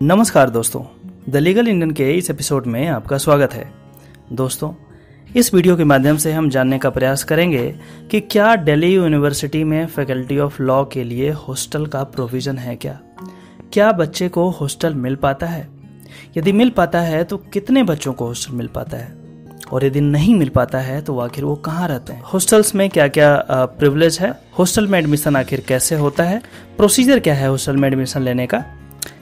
नमस्कार दोस्तों, the legal Indian के इस एपिसोड में आपका स्वागत है। दोस्तों, इस वीडियो के माध्यम से हम जानने का प्रयास करेंगे कि क्या दिल्ली यूनिवर्सिटी में फैकल्टी ऑफ लॉ के लिए हॉस्टल का प्रोविज़न है। क्या बच्चे को हॉस्टल मिल पाता है? यदि मिल पाता है तो कितने बच्चों को हॉस्टल मिल पाता है, और यदि नहीं मिल पाता है तो आखिर वो कहाँ रहते हैं? हॉस्टल्स में क्या क्या प्रिविलेज है? हॉस्टल में एडमिशन आखिर कैसे होता है? प्रोसीजर क्या है हॉस्टल में एडमिशन लेने का?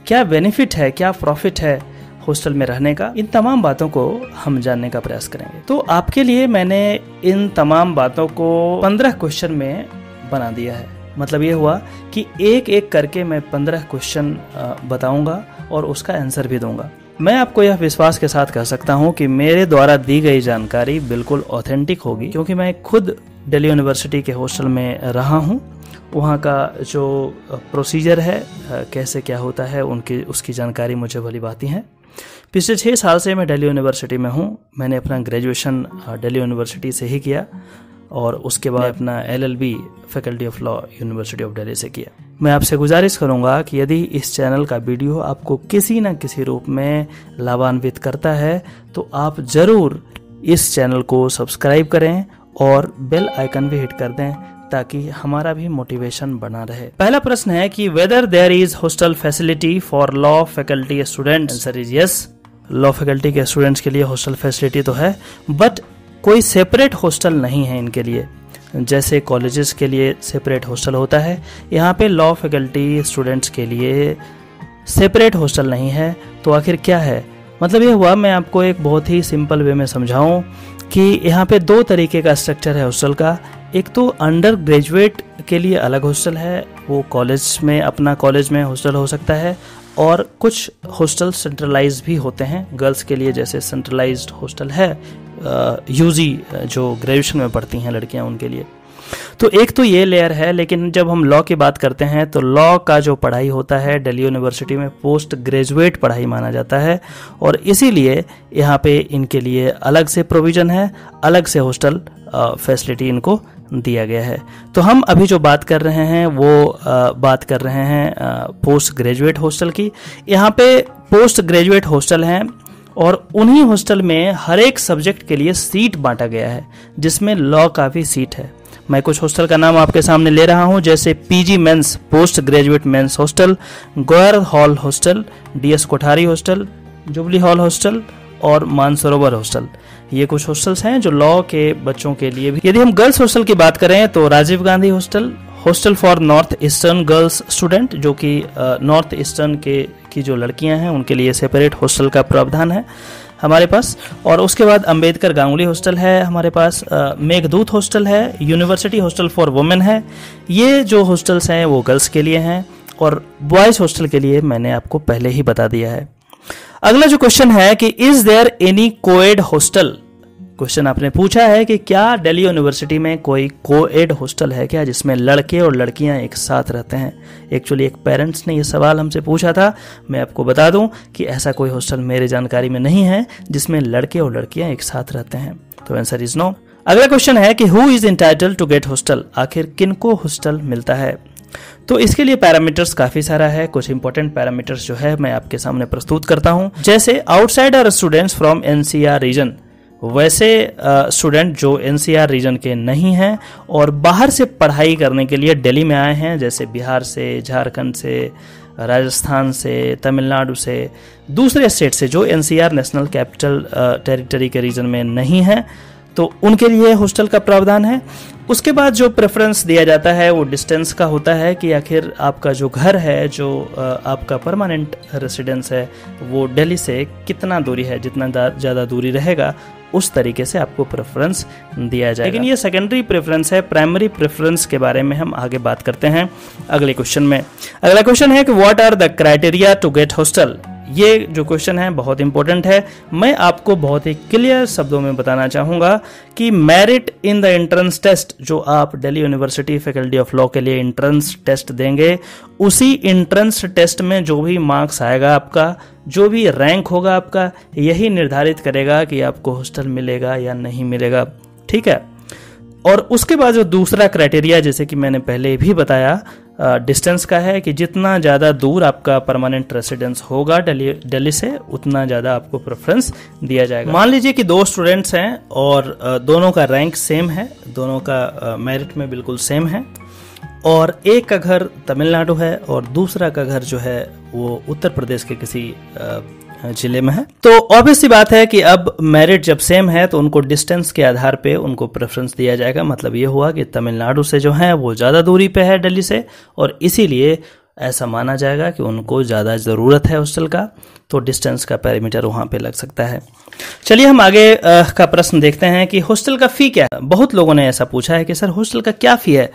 क्या बेनिफिट है, क्या प्रॉफिट है हॉस्टल में रहने का? इन तमाम बातों को हम जानने का प्रयास करेंगे। तो आपके लिए मैंने इन तमाम बातों को 15 क्वेश्चन में बना दिया है। मतलब ये हुआ कि एक एक करके मैं 15 क्वेश्चन बताऊंगा और उसका आंसर भी दूंगा। मैं आपको यह विश्वास के साथ कह सकता हूं कि मेरे द्वारा दी गई जानकारी बिल्कुल ऑथेंटिक होगी, क्योंकि मैं खुद दिल्ली यूनिवर्सिटी के हॉस्टल में रहा हूं। वहाँ का जो प्रोसीजर है, कैसे क्या होता है, उसकी जानकारी मुझे भली भांति है। पिछले 6 साल से मैं दिल्ली यूनिवर्सिटी में हूँ। मैंने अपना ग्रेजुएशन दिल्ली यूनिवर्सिटी से ही किया और उसके बाद अपना LLB faculty of law university of Delhi से किया। मैं आपसे गुजारिश करूंगा कि यदि इस चैनल का वीडियो आपको किसी न किसी रूप में लाभान्वित करता है तो आप जरूर इस चैनल को सब्सक्राइब करें और बेल आइकन भी हिट कर दें, ताकि हमारा भी मोटिवेशन बना रहे। पहला प्रश्न है कि whether there is hostel facility for law faculty students. Answer is yes. Law faculty के स्टूडेंट्स के लिए हॉस्टल फैसिलिटी तो है, बट कोई सेपरेट हॉस्टल नहीं है इनके लिए। जैसे कॉलेजेस के लिए सेपरेट हॉस्टल होता है, यहाँ पे लॉ फैकल्टी स्टूडेंट्स के लिए सेपरेट हॉस्टल नहीं है। तो आखिर क्या है? मतलब ये हुआ, मैं आपको एक बहुत ही सिंपल वे में समझाऊं कि यहाँ पे 2 तरीके का स्ट्रक्चर है हॉस्टल का। एक तो अंडर ग्रेजुएट के लिए अलग हॉस्टल है, वो कॉलेज में अपना कॉलेज में हॉस्टल हो सकता है, और कुछ हॉस्टल सेंट्रलाइज भी होते हैं गर्ल्स के लिए। जैसे सेंट्रलाइज्ड हॉस्टल है यूजी, जो ग्रेजुएशन में पढ़ती हैं लड़कियां, उनके लिए। तो एक तो ये लेयर है। लेकिन जब हम लॉ की बात करते हैं तो लॉ का जो पढ़ाई होता है दिल्ली यूनिवर्सिटी में पोस्ट ग्रेजुएट पढ़ाई माना जाता है, और इसीलिए यहाँ पे इनके लिए अलग से प्रोविज़न है, अलग से हॉस्टल फैसिलिटी इनको दिया गया है। तो हम अभी जो बात कर रहे हैं वो बात कर रहे हैं पोस्ट ग्रेजुएट हॉस्टल की। यहाँ पे पोस्ट ग्रेजुएट हॉस्टल हैं और उन्हीं हॉस्टल में हर एक सब्जेक्ट के लिए सीट बांटा गया है, जिसमें लॉ का भी सीट है। मैं कुछ हॉस्टल का नाम आपके सामने ले रहा हूं, जैसे PG men's post graduate men's hostel, Gour hall hostel, DS Kothari hostel, Jubilee hall hostel और मानसरोवर हॉस्टल। ये कुछ हॉस्टल्स हैं जो लॉ के बच्चों के लिए भी। यदि हम गर्ल्स हॉस्टल की बात करें तो Rajiv Gandhi hostel, hostel for north eastern girls student, जो कि नॉर्थ ईस्टर्न की जो लड़कियां हैं उनके लिए सेपरेट हॉस्टल का प्रावधान है हमारे पास। और उसके बाद अंबेडकर गांगुली हॉस्टल है हमारे पास, मेघदूत हॉस्टल है, यूनिवर्सिटी हॉस्टल फॉर वुमेन है। ये जो हॉस्टल्स हैं वो गर्ल्स के लिए हैं, और बॉयज हॉस्टल के लिए मैंने आपको पहले ही बता दिया है। अगला जो क्वेश्चन है कि is there any coed hostel. Question आपने पूछा है कि क्या दिल्ली यूनिवर्सिटी में कोई कोएड हॉस्टल है क्या, जिसमें लड़के और लड़कियां एक साथ रहते हैं। एक्चुअली एक पेरेंट्स ने ये सवाल हमसे पूछा था। मैं आपको बता दूं कि ऐसा कोई हॉस्टल मेरे जानकारी में नहीं है जिसमें लड़के और लड़कियां एक साथ रहते हैं। तो आंसर इज नो। अगला क्वेश्चन है कि who is entitled to get hostel. आखिर किनको हॉस्टल मिलता है? तो इसके लिए पैरामीटर्स काफी सारा है। कुछ इंपॉर्टेंट पैरामीटर्स जो है मैं आपके सामने प्रस्तुत करता हूं। जैसे outsider students from NCR region, वैसे स्टूडेंट जो NCR रीजन के नहीं हैं और बाहर से पढ़ाई करने के लिए दिल्ली में आए हैं, जैसे बिहार से, झारखंड से, राजस्थान से, तमिलनाडु से, दूसरे स्टेट से जो NCR नेशनल कैपिटल टेरिटरी के रीजन में नहीं है, तो उनके लिए हॉस्टल का प्रावधान है। उसके बाद जो प्रेफरेंस दिया जाता है वो डिस्टेंस का होता है कि आखिर आपका जो घर है, जो आपका परमानेंट रेसिडेंस है, वो दिल्ली से कितना दूरी है। जितना ज़्यादा दूरी रहेगा उस तरीके से आपको प्रेफरेंस दिया जाएगा। लेकिन ये सेकेंडरी प्रेफरेंस है। प्राइमरी प्रेफरेंस के बारे में हम आगे बात करते हैं अगले क्वेश्चन में। अगला क्वेश्चन है कि what are the criteria to get hostel. ये जो क्वेश्चन है बहुत इंपॉर्टेंट है। मैं आपको बहुत ही क्लियर शब्दों में बताना चाहूँगा कि merit in the entrance test, जो आप Delhi university faculty of law के लिए एंट्रेंस टेस्ट देंगे, उसी एंट्रेंस टेस्ट में जो भी मार्क्स आएगा आपका, जो भी रैंक होगा आपका, यही निर्धारित करेगा कि आपको हॉस्टल मिलेगा या नहीं मिलेगा। ठीक है। और उसके बाद जो दूसरा क्राइटेरिया, जैसे कि मैंने पहले भी बताया, डिस्टेंस का है कि जितना ज़्यादा दूर आपका परमानेंट रेसिडेंस होगा दिल्ली से, उतना ज़्यादा आपको प्रेफरेंस दिया जाएगा। मान लीजिए कि 2 स्टूडेंट्स हैं और दोनों का रैंक सेम है, दोनों का मेरिट में बिल्कुल सेम है, और एक का घर तमिलनाडु है और दूसरा का घर जो है वो उत्तर प्रदेश के किसी जिले में है। तो ऑब्वियस सी बात है कि अब मेरिट जब सेम है तो उनको डिस्टेंस के आधार पे उनको प्रेफरेंस दिया जाएगा। मतलब ये हुआ कि तमिलनाडु से जो है वो ज़्यादा दूरी पे है दिल्ली से, और इसीलिए ऐसा माना जाएगा कि उनको ज़्यादा ज़रूरत है हॉस्टल का, तो डिस्टेंस का पैरामीटर वहाँ पे लग सकता है। चलिए हम आगे का प्रश्न देखते हैं कि हॉस्टल का फ़ी क्या है। बहुत लोगों ने ऐसा पूछा है कि सर हॉस्टल का क्या फ़ी है।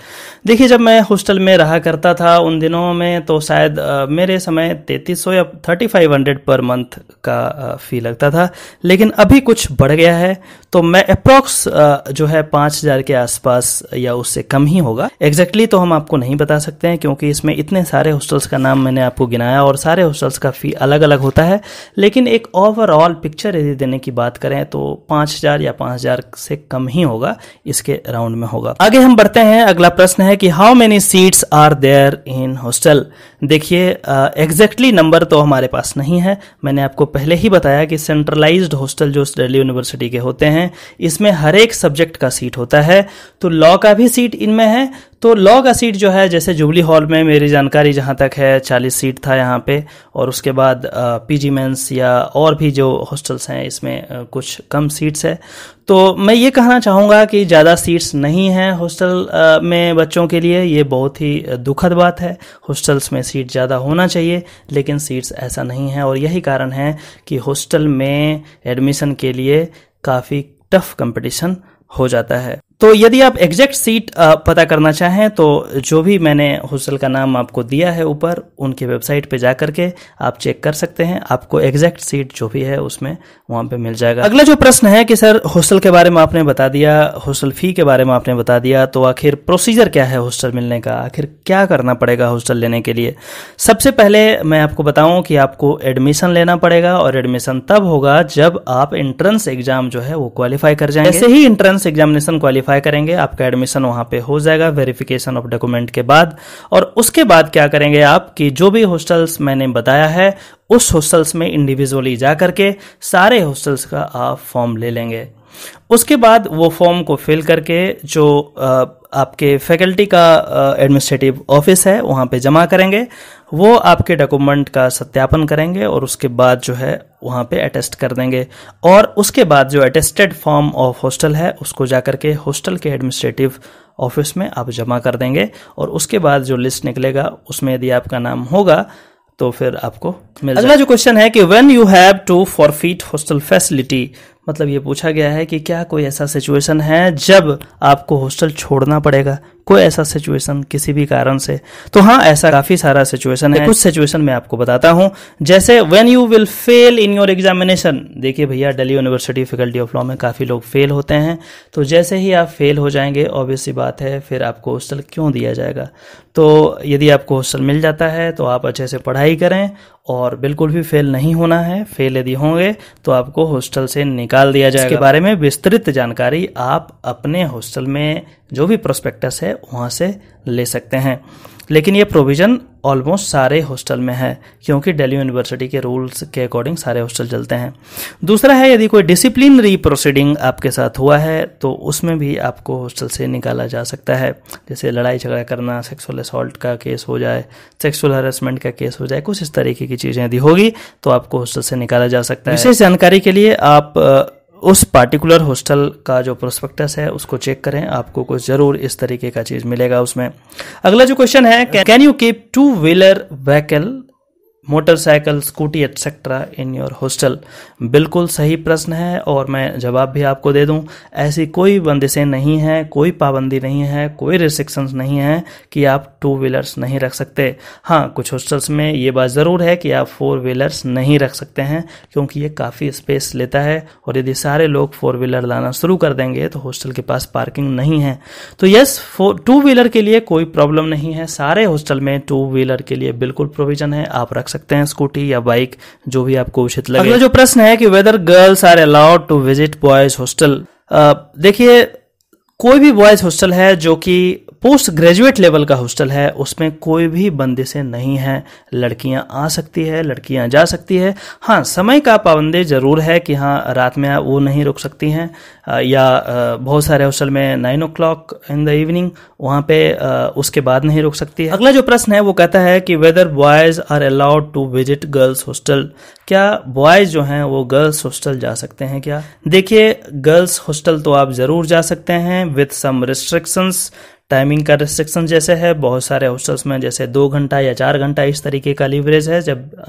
देखिए, जब मैं हॉस्टल में रहा करता था उन दिनों में तो शायद मेरे समय 3300 या 3500 पर मंथ का फ़ी लगता था, लेकिन अभी कुछ बढ़ गया है, तो मैं अप्रॉक्स जो है 5000 के आसपास या उससे कम ही होगा। एग्जैक्टली तो हम आपको नहीं बता सकते हैं क्योंकि इसमें इतने सारे हॉस्टल्स का नाम मैंने आपको गिनाया और सारे हॉस्टल्स का फ़ी अलग अलग होता है, लेकिन एक ओवरऑल पिक्चर यदि देने की बात करें तो 5000 या 5000 से कम ही होगा, इसके राउंड में होगा। आगे हम बढ़ते हैं। अगला प्रश्न है कि how many seats are there in hostel. देखिए, एग्जैक्टली नंबर तो हमारे पास नहीं है। मैंने आपको पहले ही बताया कि सेंट्रलाइज्ड हॉस्टल जो दिल्ली यूनिवर्सिटी के होते हैं, इसमें हर एक सब्जेक्ट का सीट होता है, तो लॉ का भी सीट इनमें है। तो लॉ का सीट जो है, जैसे जुबली हॉल में मेरी जानकारी जहाँ तक है 40 सीट था यहाँ पे, और उसके बाद पीजी मेंस या और भी जो हॉस्टल्स हैं इसमें कुछ कम सीट्स है। तो मैं ये कहना चाहूँगा कि ज़्यादा सीट्स नहीं हैं हॉस्टल में बच्चों के लिए। ये बहुत ही दुखद बात है। हॉस्टल्स में सीट ज़्यादा होना चाहिए, लेकिन सीट्स ऐसा नहीं है, और यही कारण है कि हॉस्टल में एडमिशन के लिए काफ़ी टफ कंपटीशन हो जाता है। तो यदि आप एग्जैक्ट सीट पता करना चाहें तो जो भी मैंने हॉस्टल का नाम आपको दिया है ऊपर, उनकी वेबसाइट पे जा करके आप चेक कर सकते हैं। आपको एग्जैक्ट सीट जो भी है उसमें वहां पे मिल जाएगा। अगला जो प्रश्न है कि सर हॉस्टल के बारे में आपने बता दिया, हॉस्टल फी के बारे में आपने बता दिया, तो आखिर प्रोसीजर क्या है हॉस्टल मिलने का, आखिर क्या करना पड़ेगा हॉस्टल लेने के लिए। सबसे पहले मैं आपको बताऊं कि आपको एडमिशन लेना पड़ेगा, और एडमिशन तब होगा जब आप एंट्रेंस एग्जाम जो है वो क्वालिफाई कर जाएंगे। जैसे ही एंट्रेंस एग्जामिनेशन क्वालिफाई करेंगे, आपका एडमिशन वहां पे हो जाएगा वेरिफिकेशन ऑफ डॉक्यूमेंट के बाद। और उसके बाद क्या करेंगे आप कि जो भी हॉस्टल्स मैंने बताया है उस हॉस्टल्स में इंडिविजुअली जा करके सारे हॉस्टल्स का आप फॉर्म ले लेंगे। उसके बाद वो फॉर्म को फिल करके जो आपके फैकल्टी का एडमिनिस्ट्रेटिव ऑफिस है वहाँ पे जमा करेंगे। वो आपके डॉक्यूमेंट का सत्यापन करेंगे और उसके बाद जो है वहाँ पे अटेस्ट कर देंगे, और उसके बाद जो अटेस्टेड फॉर्म ऑफ हॉस्टल है उसको जाकर के हॉस्टल के एडमिनिस्ट्रेटिव ऑफिस में आप जमा कर देंगे, और उसके बाद जो लिस्ट निकलेगा उसमें यदि आपका नाम होगा तो फिर आपको मिल जाएगा। अगला जो क्वेश्चन है कि when you have to forfeit hostel facility, मतलब ये पूछा गया है कि क्या कोई ऐसा सिचुएशन है जब आपको हॉस्टल छोड़ना पड़ेगा, कोई ऐसा सिचुएशन किसी भी कारण से। तो हाँ, ऐसा काफी सारा सिचुएशन है। कुछ सिचुएशन मैं आपको बताता हूँ, जैसे when you will fail in your examination. देखिए भैया, Delhi university faculty of law में काफी लोग फेल होते हैं, तो जैसे ही आप फेल हो जाएंगे, ऑब्वियस सी बात है फिर आपको हॉस्टल क्यों दिया जाएगा। तो यदि आपको हॉस्टल मिल जाता है तो आप अच्छे से पढ़ाई करें, और बिल्कुल भी फेल नहीं होना है। फेल यदि होंगे तो आपको हॉस्टल से निकाल दिया जाएगा। इसके बारे में विस्तृत जानकारी आप अपने हॉस्टल में जो भी प्रोस्पेक्टस है वहाँ से ले सकते हैं, लेकिन ये प्रोविज़न ऑलमोस्ट सारे हॉस्टल में है क्योंकि दिल्ली यूनिवर्सिटी के रूल्स के अकॉर्डिंग सारे हॉस्टल चलते हैं। दूसरा है, यदि कोई डिसिप्लिनरी प्रोसीडिंग आपके साथ हुआ है तो उसमें भी आपको हॉस्टल से निकाला जा सकता है। जैसे लड़ाई झगड़ा करना, सेक्सुअल असॉल्ट का केस हो जाए, सेक्सुअल हरेसमेंट का केस हो जाए, कुछ इस तरीके की चीज़ें यदि होगी तो आपको हॉस्टल से निकाला जा सकता है। विशेष जानकारी के लिए आप उस पार्टिकुलर हॉस्टल का जो प्रोस्पेक्टस है उसको चेक करें, आपको कुछ जरूर इस तरीके का चीज मिलेगा उसमें। अगला जो क्वेश्चन है, can you keep 2 wheeler vehicle, motorcycle, scooty etcetera in your hostel. बिल्कुल सही प्रश्न है और मैं जवाब भी आपको दे दूं। ऐसी कोई बंदिशें नहीं है, कोई पाबंदी नहीं है, कोई रिस्ट्रिक्शंस नहीं है कि आप 2 व्हीलर्स नहीं रख सकते। हाँ, कुछ हॉस्टल्स में ये बात ज़रूर है कि आप 4 व्हीलर्स नहीं रख सकते हैं क्योंकि ये काफ़ी स्पेस लेता है, और यदि सारे लोग 4 व्हीलर लाना शुरू कर देंगे तो हॉस्टल के पास पार्किंग नहीं है। तो यस, 2 व्हीलर के लिए कोई प्रॉब्लम नहीं है। सारे हॉस्टल में 2 व्हीलर के लिए बिल्कुल प्रोविजन है, आप रख सकते हैं स्कूटी या बाइक, जो भी आपको उचित लगे। अगला जो प्रश्न है कि whether girls are allowed to visit boys hostel. देखिए, कोई भी बॉयज हॉस्टल है जो कि पोस्ट ग्रेजुएट लेवल का हॉस्टल है, उसमें कोई भी बंदिशें नहीं है, लड़कियां आ सकती है, लड़कियां जा सकती है। हाँ, समय का पाबंदी जरूर है कि हाँ रात में वो नहीं रुक सकती हैं, या बहुत सारे हॉस्टल में 9 o'clock इन द इवनिंग वहाँ पे उसके बाद नहीं रुक सकती है। अगला जो प्रश्न है वो कहता है कि whether boys are allowed to visit girls hostel, क्या बॉयज जो हैं वो गर्ल्स हॉस्टल जा सकते हैं क्या? देखिए, गर्ल्स हॉस्टल तो आप जरूर जा सकते हैं विथ सम रिस्ट्रिक्शंस। टाइमिंग का रिस्ट्रिक्शन जैसे है, बहुत सारे हॉस्टल्स में जैसे 2 घंटा या 4 घंटा इस तरीके का लीवरेज है, जब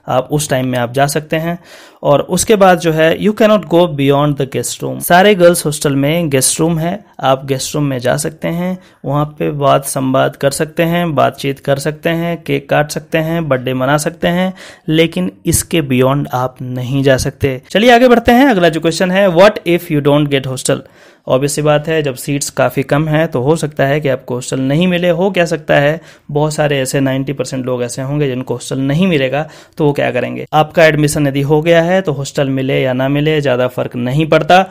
आप उस टाइम में आप जा सकते हैं। और उसके बाद जो है you can not go beyond the guest room. सारे गर्ल्स हॉस्टल में गेस्ट रूम है, आप गेस्ट रूम में जा सकते हैं, वहाँ पे बात संवाद कर सकते हैं, बातचीत कर सकते हैं, केक काट सकते हैं, बर्थडे मना सकते हैं, लेकिन इसके बियॉन्ड आप नहीं जा सकते। चलिए आगे बढ़ते हैं। अगला जो क्वेश्चन है, what if you don't get hostel. Obvious सी बात है, जब सीट्स काफ़ी कम हैं तो हो सकता है कि आपको हॉस्टल नहीं मिले। हो क्या सकता है, बहुत सारे ऐसे 90% लोग ऐसे होंगे जिनको हॉस्टल नहीं मिलेगा, तो वो क्या करेंगे? आपका एडमिशन यदि हो गया है तो हॉस्टल मिले या ना मिले ज़्यादा फर्क नहीं पड़ता।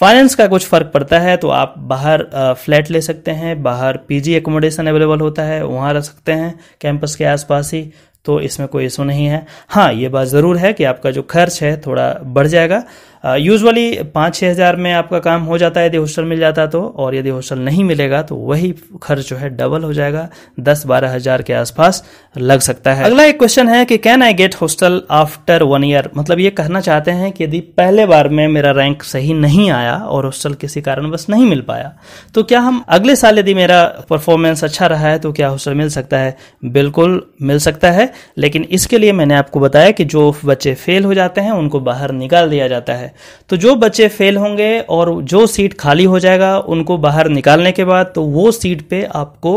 फाइनेंस का कुछ फर्क पड़ता है, तो आप बाहर फ्लैट ले सकते हैं, बाहर पीजी एकोमोडेशन अवेलेबल होता है, वहाँ रह सकते हैं कैंपस के आसपास ही, तो इसमें कोई इशू नहीं है। हाँ, ये बात ज़रूर है कि आपका जो खर्च है थोड़ा बढ़ जाएगा। यूजुअली 5-6 हज़ार में आपका काम हो जाता है यदि हॉस्टल मिल जाता तो, और यदि हॉस्टल नहीं मिलेगा तो वही खर्च जो है डबल हो जाएगा, 10-12 हज़ार के आसपास लग सकता है। अगला एक क्वेश्चन है कि can I get hostel after 1 year. मतलब ये कहना चाहते हैं कि यदि पहले बार में मेरा रैंक सही नहीं आया और हॉस्टल किसी कारणवश नहीं मिल पाया, तो क्या हम अगले साल यदि मेरा परफॉर्मेंस अच्छा रहा है तो क्या हॉस्टल मिल सकता है? बिल्कुल मिल सकता है, लेकिन इसके लिए मैंने आपको बताया कि जो बच्चे फेल हो जाते हैं उनको बाहर निकाल दिया जाता है। तो जो बच्चे फेल होंगे और जो सीट खाली हो जाएगा उनको बाहर निकालने के बाद तो वो सीट पे आपको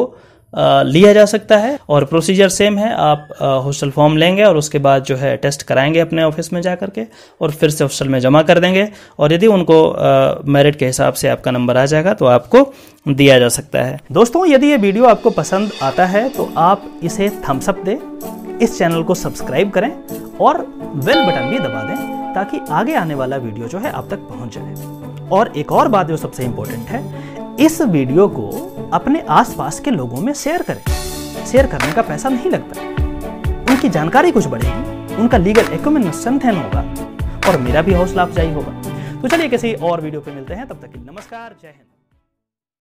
लिया जा सकता है। और प्रोसीजर सेम है, आप हॉस्टल फॉर्म लेंगे और उसके बाद जो है टेस्ट कराएंगे अपने ऑफिस में जा करके और फिर से हॉस्टल में जमा कर देंगे, और यदि उनको मेरिट के हिसाब से आपका नंबर आ जाएगा तो आपको दिया जा सकता है। दोस्तों, यदि ये वीडियो आपको पसंद आता है तो आप इसे थम्स अप दें, इस चैनल को सब्सक्राइब करें और बेल बटन भी दबा दें ताकि आगे आने वाला वीडियो जो है आप तक पहुंच जाए। और एक और बात जो सबसे इंपॉर्टेंट है, इस वीडियो को अपने आसपास के लोगों में शेयर करें। शेयर करने का पैसा नहीं लगता, उनकी जानकारी कुछ बढ़ेगी, उनका लीगल एक्यूमेंट स्ट्रेंथन होगा और मेरा भी हौसला अफजाई होगा। तो चलिए किसी और वीडियो पे मिलते हैं, तब तक के लिए नमस्कार, जय हिंद।